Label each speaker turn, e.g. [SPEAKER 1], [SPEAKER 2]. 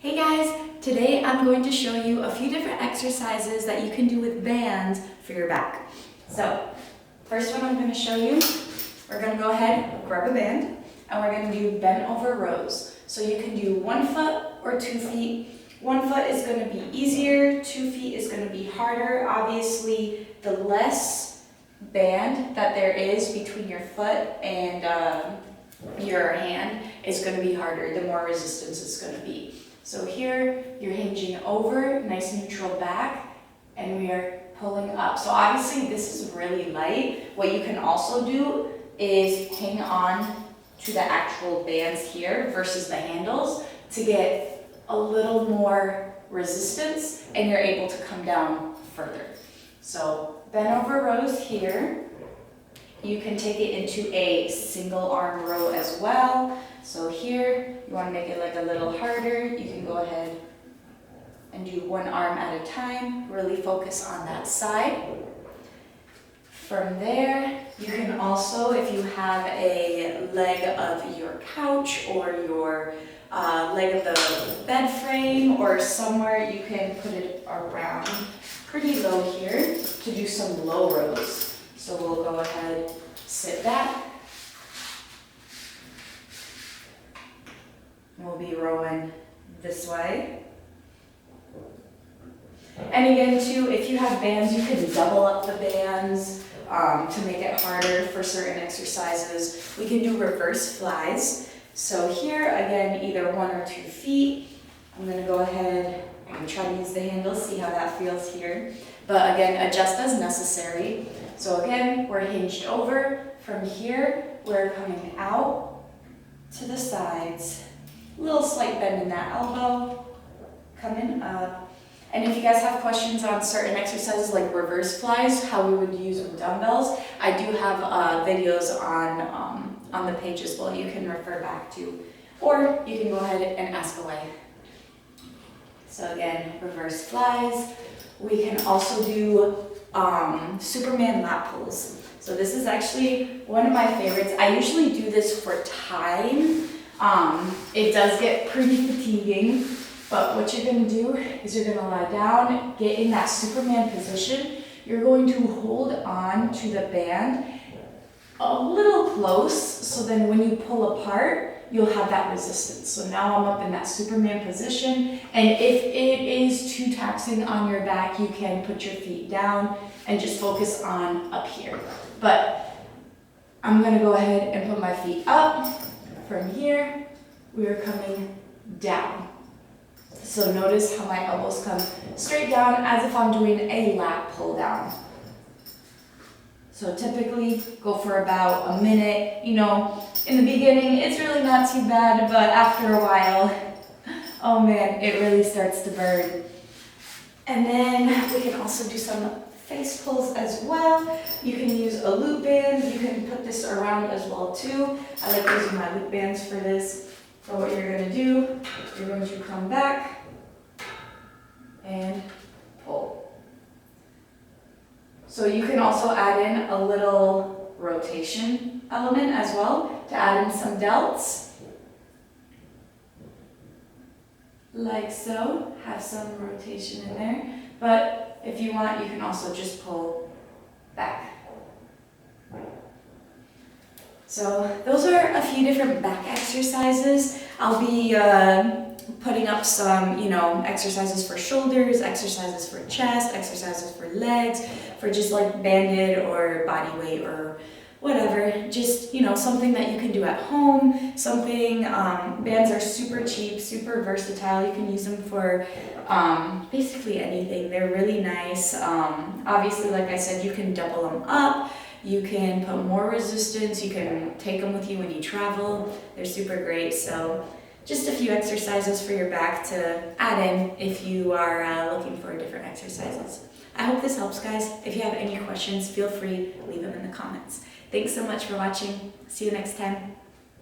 [SPEAKER 1] Hey guys, today I'm going to show you a few different exercises that you can do with bands for your back. So, first one I'm going to show you, we're going to go ahead, grab a band, and we're going to do bent over rows. So you can do 1 foot or 2 feet. 1 foot is going to be easier, 2 feet is going to be harder. Obviously, the less band that there is between your foot and your hand is going to be harder, the more resistance it's going to be. So here, you're hinging over, nice neutral back, and we are pulling up. So obviously this is really light. What you can also do is hang on to the actual bands here versus the handles to get a little more resistance, and you're able to come down further. So bent over rows here. You can take it into a single arm row as well. So here, you want to make it like a little harder. You can go ahead and do 1 arm at a time. Really focus on that side. From there, you can also, if you have a leg of your couch or your leg of the bed frame or somewhere, you can put it around pretty low here to do some low rows. So we'll go ahead, sit back. We'll be rowing this way. And again too, if you have bands, you can double up the bands to make it harder for certain exercises. We can do reverse flies. So here, again, either 1 or 2 feet. I'm gonna go ahead and try to use the handle, see how that feels here. But again, adjust as necessary. So again, we're hinged over. From here, we're coming out to the sides. Little slight bend in that elbow, coming up. And if you guys have questions on certain exercises like reverse flies, how we would use with dumbbells, I do have videos on the page as well you can refer back to. Or you can go ahead and ask away. So again, reverse flies. We can also do Superman lat pulls. So this is actually one of my favorites. I usually do this for time. It does get pretty fatiguing, but what you're going to do is you're going to lie down, get in that Superman position. You're going to hold on to the band a little close, so then when you pull apart, you'll have that resistance. So now I'm up in that Superman position, and if it is too taxing on your back, you can put your feet down and just focus on up here. But I'm going to go ahead and put my feet up. From here, we are coming down. So notice how my elbows come straight down as if I'm doing a lat pull down. So typically go for about a minute. You know, in the beginning, it's really not too bad, but after a while, oh man, it really starts to burn. And then we can also do some face pulls as well. You can use a loop band. You can put this around as well too. I like using my loop bands for this. So what you're going to do, you're going to come back and pull. So you can also add in a little rotation element as well to add in some delts. Like so, have some rotation in there. But if you want, you can also just pull back. So those are a few different back exercises. I'll be putting up some, exercises for shoulders, exercises for chest, exercises for legs, for just like banded or body weight or whatever. Just, something that you can do at home, something, bands are super cheap, super versatile. You can use them for basically anything. They're really nice. Obviously, like I said, you can double them up. You can put more resistance. You can take them with you when you travel. They're super great. So just a few exercises for your back to add in if you are looking for different exercises. I hope this helps, guys. If you have any questions, feel free to leave them in the comments. Thanks so much for watching. See you next time.